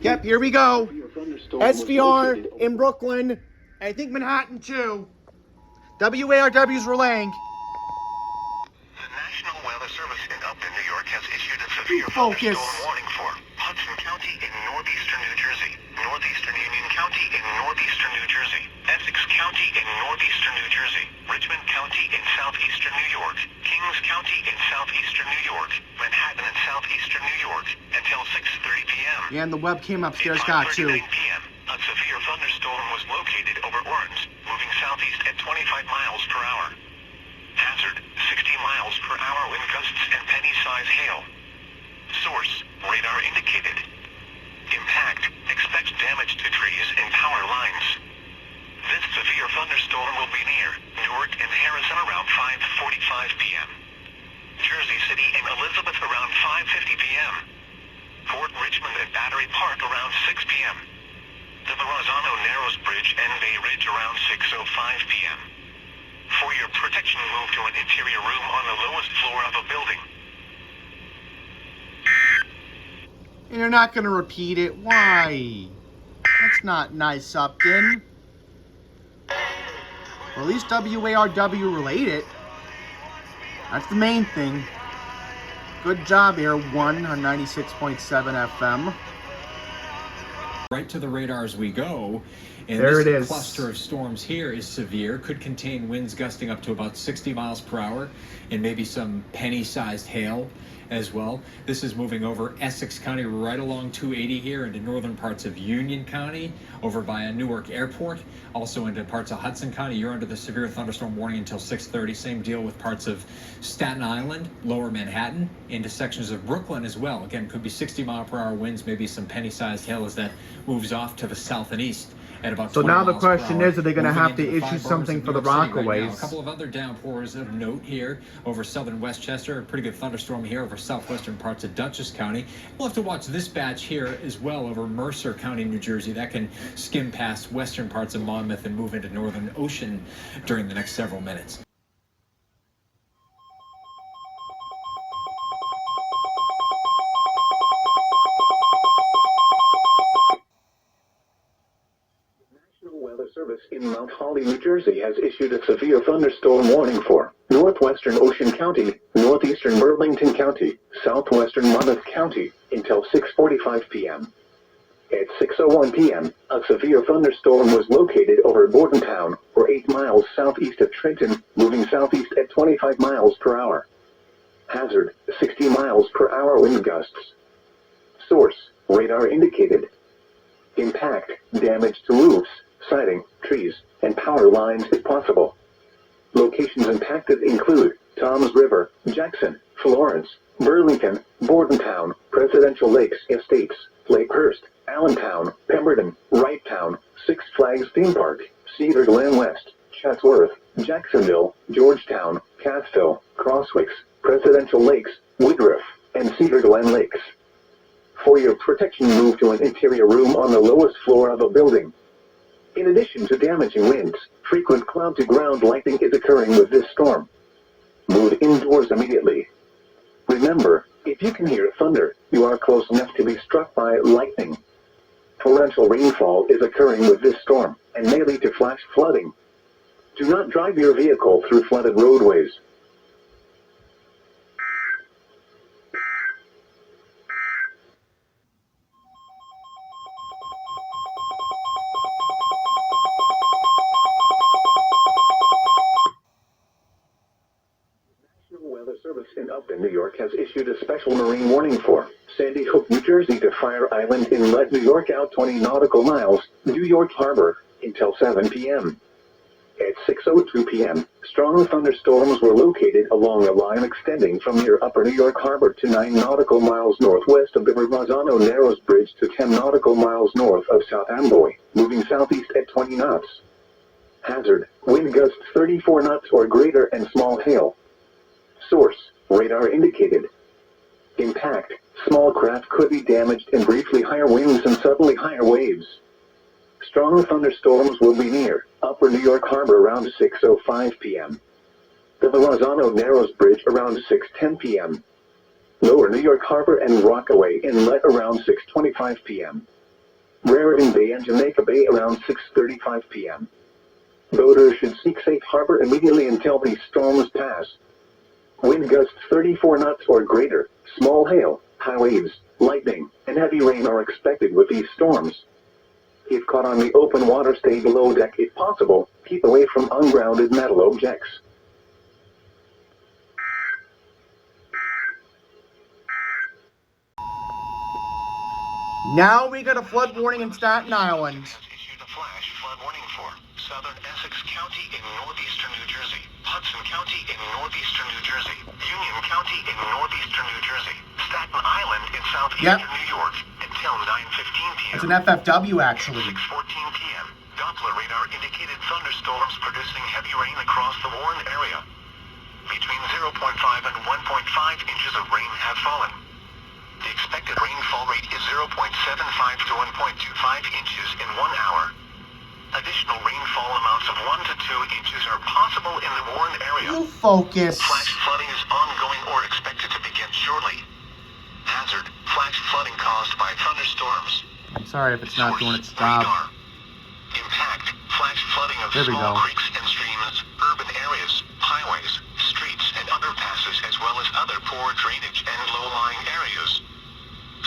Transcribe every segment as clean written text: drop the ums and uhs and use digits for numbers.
Yep, here we go. SVR in Brooklyn. I think Manhattan too. WARW's relaying. The National Weather Service in Upton, New York has issued a severe Focus. thunderstorm warning for Hudson County in northeastern New Jersey, northeastern Union County in northeastern New Jersey, Essex County in northeastern New Jersey, Richmond County in southeastern New York, Kings County in southeastern New York, Manhattan in southeastern New York, until 6:30 p.m. Yeah, and the webcam upstairs At got too. 5:39 p.m., a severe thunderstorm was located over Orange, moving southeast at 25 miles per hour. Hazard, 60 miles per hour wind gusts and penny-size hail. Source, radar indicated. Impact, expect damage to trees and power lines. This severe thunderstorm will be near Newark and Harrison around 5:45 p.m. Jersey City and Elizabeth around 5:50 p.m. Port Richmond and Battery Park around 6 p.m. The Verrazano Narrows Bridge and Bay Ridge around 6:05 p.m. For your protection, move to an interior room on the lowest floor of a building. And you're not going to repeat it. Why? That's not nice, Upton. Well, at least WARW relayed it. That's the main thing. Good job, Air 1 on 96.7 FM. Right to the radar as we go. And there this it is. Cluster of storms here is severe. Could contain winds gusting up to about 60 miles per hour and maybe some penny-sized hail as well. This is moving over Essex County right along 280 here into northern parts of Union County, over by Newark Airport, also into parts of Hudson County. You're under the severe thunderstorm warning until 6:30. Same deal with parts of Staten Island, lower Manhattan, into sections of Brooklyn as well. Again, could be 60 mile per hour winds, maybe some penny-sized hail as that moves off to the south and east. At about so now the miles per question hour, is, are they going to have to moving into the issue five something boroughs for the of New York City right now. Rockaways? A couple of other downpours of note here over southern Westchester. A pretty good thunderstorm here over southwestern parts of Dutchess County. We'll have to watch this batch here as well over Mercer County, New Jersey. That can skim past western parts of Monmouth and move into northern Ocean during the next several minutes. Service in Mount Holly, New Jersey has issued a severe thunderstorm warning for northwestern Ocean County, northeastern Burlington County, southwestern Monmouth County until 6:45 p.m. At 6:01 p.m., a severe thunderstorm was located over Bordentown, or 8 miles southeast of Trenton, moving southeast at 25 miles per hour. Hazard, 60 miles per hour wind gusts. Source, radar indicated. Impact, damage to roofs, siding, trees, and power lines if possible. Locations impacted include Toms River, Jackson, Florence, Burlington, Bordentown, Presidential Lakes Estates, Lakehurst, Allentown, Pemberton, Wrighttown, Six Flags Theme Park, Cedar Glen West, Chatsworth, Jacksonville, Georgetown, Cassville, Crosswicks, Presidential Lakes, Woodruff, and Cedar Glen Lakes. For your protection, move to an interior room on the lowest floor of a building. In addition to damaging winds, frequent cloud-to-ground lightning is occurring with this storm. Move indoors immediately. Remember, if you can hear thunder, you are close enough to be struck by lightning. Torrential rainfall is occurring with this storm, and may lead to flash flooding. Do not drive your vehicle through flooded roadways. Service in Upton, New York has issued a special marine warning for Sandy Hook, New Jersey to Fire Island Inlet, New York out 20 nautical miles, New York Harbor, until 7 p.m. At 6:02 p.m., strong thunderstorms were located along a line extending from near Upper New York Harbor to 9 nautical miles northwest of the Verrazano Narrows Bridge to 10 nautical miles north of South Amboy, moving southeast at 20 knots. Hazard, wind gusts 34 knots or greater and small hail. Source, radar indicated. Impact, small craft could be damaged in briefly higher winds and suddenly higher waves. Strong thunderstorms will be near Upper New York Harbor around 6:05 p.m. The Verrazano Narrows Bridge around 6:10 p.m. Lower New York Harbor and Rockaway Inlet around 6:25 p.m. Raritan Bay and Jamaica Bay around 6:35 p.m. Boaters should seek safe harbor immediately until these storms pass. Wind gusts 34 knots or greater, small hail, high waves, lightning, and heavy rain are expected with these storms. If caught on the open water, stay below deck if possible. Keep away from ungrounded metal objects. Now we got a flood warning in Staten Island. Has issued a flash flood warning for southern Essex County in northeastern New Jersey, Hudson County in northeastern New Jersey, Union County in northeastern New Jersey, Staten Island in southeastern New York until 9:15 p.m. It's an FFW actually. 6:14 p.m. Doppler radar indicated thunderstorms producing heavy rain across the Warren area. Between 0.5 and 1.5 inches of rain have fallen. The expected rainfall rate is 0.75 to 1.25 inches in 1 hour. Additional rainfall amounts of 1 to 2 inches are possible in the Warren area. You focus. Flash flooding is ongoing or expected to begin shortly. Hazard, flash flooding caused by thunderstorms. I'm sorry if it's not Source, doing its job. radar. Impact, flash flooding of There we small go. creeks and streams, urban areas, highways, streets, and underpasses, as well as other poor drainage and low-lying areas.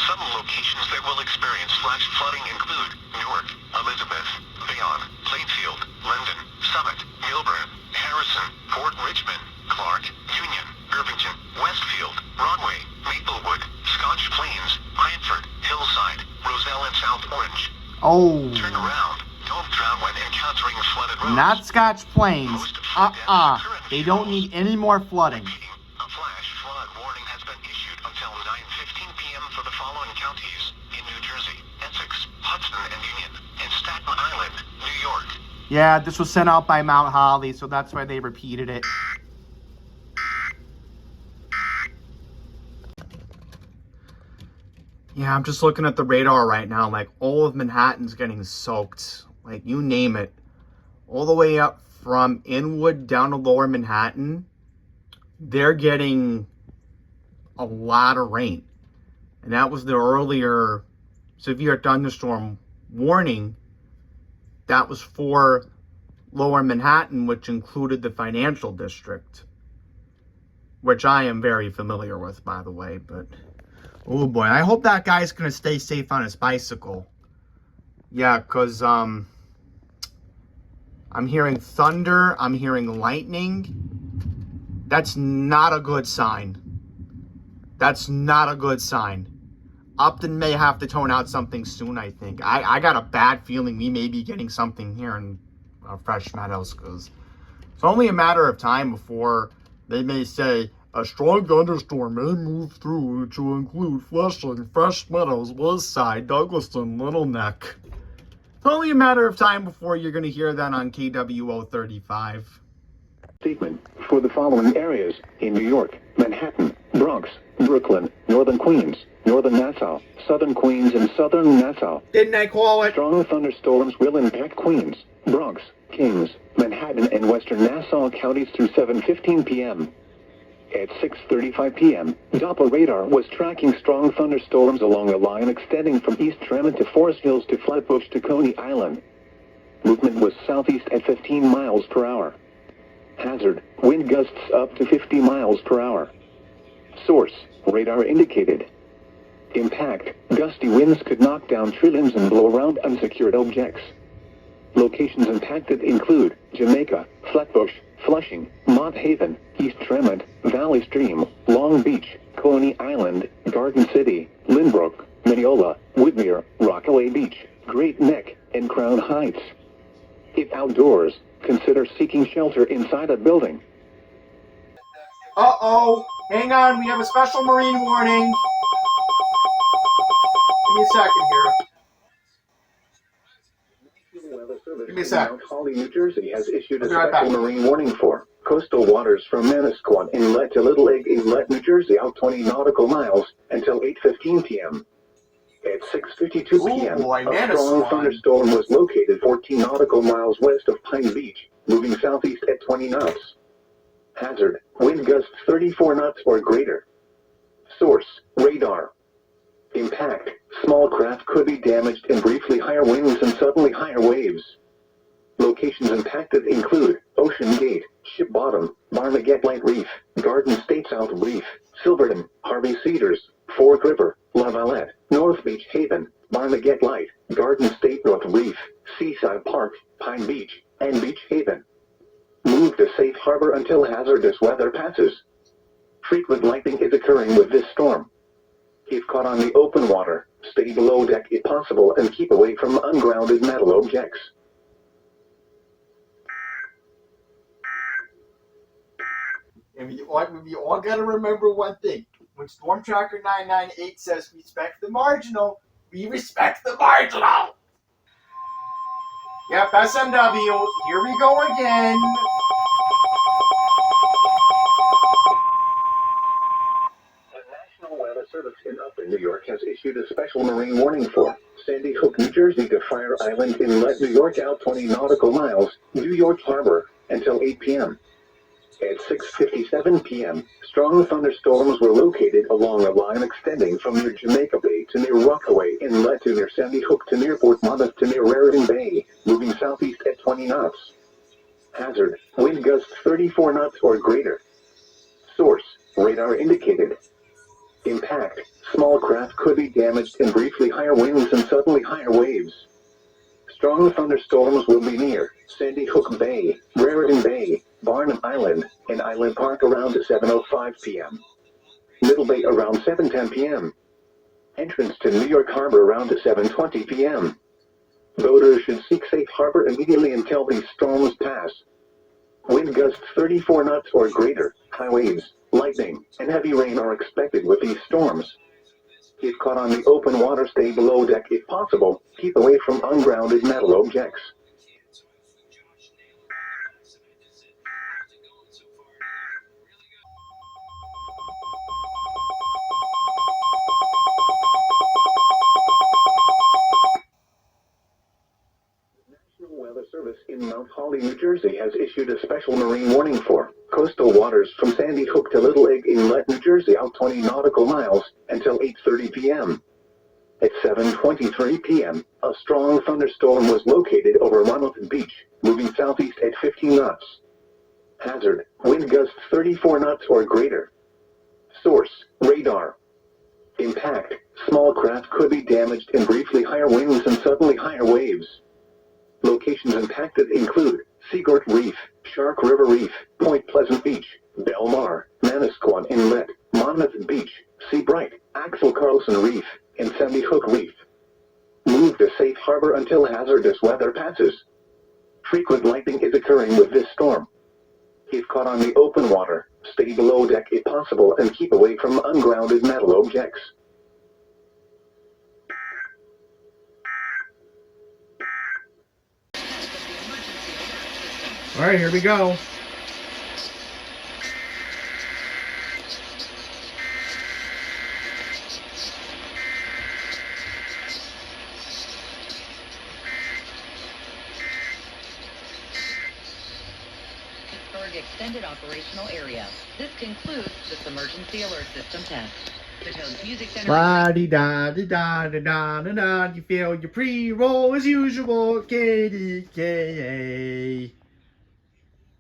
Some locations that will experience flash flooding include Newark, Elizabeth, Bayonne, Plainfield, Linden, Summit, Milburn, Harrison, Port Richmond, Clark, Union, Irvington, Westfield, Broadway, Maplewood, Scotch Plains, Cranford, Hillside, Roselle, and South Orange. Oh. Turn around. Don't drown when encountering flooded roads. Not Scotch Plains. They don't need any more flooding. A flash flood warning has been issued until 9:15 p.m. for the following counties in New Jersey, Essex, Hudson and Union, and Staten Island, New York. Yeah, this was sent out by Mount Holly, so that's why they repeated it. Yeah, I'm just looking at the radar right now. Like, all of Manhattan's getting soaked. Like, you name it. All the way up from Inwood down to Lower Manhattan, they're getting a lot of rain. And that was the earlier severe thunderstorm warning. That was for Lower Manhattan, which included the financial district, which I am very familiar with, by the way. But oh boy, I hope that guy's gonna stay safe on his bicycle. Yeah, because I'm hearing thunder, I'm hearing lightning. That's not a good sign. That's not a good sign. Upton may have to tone out something soon, I think. I got a bad feeling we may be getting something here in Fresh Meadows, because it's only a matter of time before they may say a strong thunderstorm may move through to include Flushing, Fresh Meadows, Woodside, Douglaston, Little Neck. It's only a matter of time before you're going to hear that on KWO 35. Statement for the following areas in New York, Manhattan, Bronx, Brooklyn, Northern Queens, Northern Nassau, Southern Queens, and Southern Nassau. Didn't I call it? Strong thunderstorms will impact Queens, Bronx, Kings, Manhattan, and Western Nassau counties through 7:15 p.m. At 6:35 p.m., Doppler radar was tracking strong thunderstorms along a line extending from East Tremont to Forest Hills to Flatbush to Coney Island. Movement was southeast at 15 miles per hour. Hazard, wind gusts up to 50 miles per hour. Source, radar indicated. Impact, gusty winds could knock down tree limbs and blow around unsecured objects. Locations impacted include Jamaica, Flatbush, Flushing, Mott Haven, East Tremont, Valley Stream, Long Beach, Coney Island, Garden City, Lynbrook, Mineola, Woodmere, Rockaway Beach, Great Neck, and Crown Heights. If outdoors, consider seeking shelter inside a building. Uh-oh. Hang on, we have a special marine warning. Give me a second here. Give me a sec. Mount Holly, New Jersey has issued a I'll be right special back. marine warning for coastal waters from Manasquan Inlet to Little Egg Inlet, New Jersey, out 20 nautical miles until 8:15 p.m. At 6:52 p.m., boy, a Manasquan. strong thunderstorm was located 14 nautical miles west of Pine Beach, moving southeast at 20 knots. Hazard, wind gusts 34 knots or greater. Source, radar. Impact. Small craft could be damaged in briefly higher winds and suddenly higher waves. Locations impacted include Ocean Gate, Ship Bottom, Barnegat Light Reef, Garden State South Reef, Silverton, Harvey Cedars, Fork River, La Valette, North Beach Haven, Barnegat Light, Garden State North Reef, Seaside Park, Pine Beach, and Beach Haven. Move to safe harbor until hazardous weather passes. Frequent lightning is occurring with this storm. If caught on the open water, stay below deck if possible and keep away from ungrounded metal objects. And we all got to remember one thing. When Storm Tracker 998 says respect the marginal, we respect the marginal. Yep, SMW, here we go again. The National Weather Service in Upper New York has issued a special marine warning for Sandy Hook, New Jersey to Fire Island Inlet, New York out 20 nautical miles, New York Harbor, until 8 p.m. At 6:57 p.m., strong thunderstorms were located along a line extending from near Jamaica Bay to near Rockaway Inlet to near Sandy Hook to near Port Monmouth to near Raritan Bay, moving southeast at 20 knots. Hazard, wind gusts 34 knots or greater. Source, radar indicated. Impact, small craft could be damaged in briefly higher winds and suddenly higher waves. Strong thunderstorms will be near Sandy Hook Bay, Raritan Bay, Barnum Island, and Island Park around 7:05 p.m. Middle Bay around 7:10 p.m. Entrance to New York Harbor around 7:20 p.m. Boaters should seek safe harbor immediately until these storms pass. Wind gusts 34 knots or greater, high waves, lightning, and heavy rain are expected with these storms. If caught on the open water, stay below deck if possible. Keep away from ungrounded metal objects. The National Weather Service in Mount Holly, New Jersey has issued a special marine warning for coastal waters from Sandy Hook to Little Egg Inlet, New Jersey out 20 nautical miles until 8:30 p.m. At 7:23 p.m., a strong thunderstorm was located over Monmouth Beach, moving southeast at 15 knots. Hazard, wind gusts 34 knots or greater. Source, radar. Impact, small craft could be damaged in briefly higher winds and suddenly higher waves. Locations impacted include Seagirt Reef, Shark River Reef, Point Pleasant Beach, Belmar, Manasquan Inlet, Monmouth Beach, Seabright, Axel Carlson Reef, and Sandy Hook Reef. Move to safe harbor until hazardous weather passes. Frequent lightning is occurring with this storm. If caught on the open water, stay below deck if possible and keep away from ungrounded metal objects. All right, here we go. Extended operational area. This concludes this emergency alert system test. The Tones Music Center. La di da di da da da da da. You feel your pre-roll as usual. KDKA.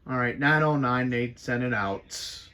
All right, 909. Nate, send it out.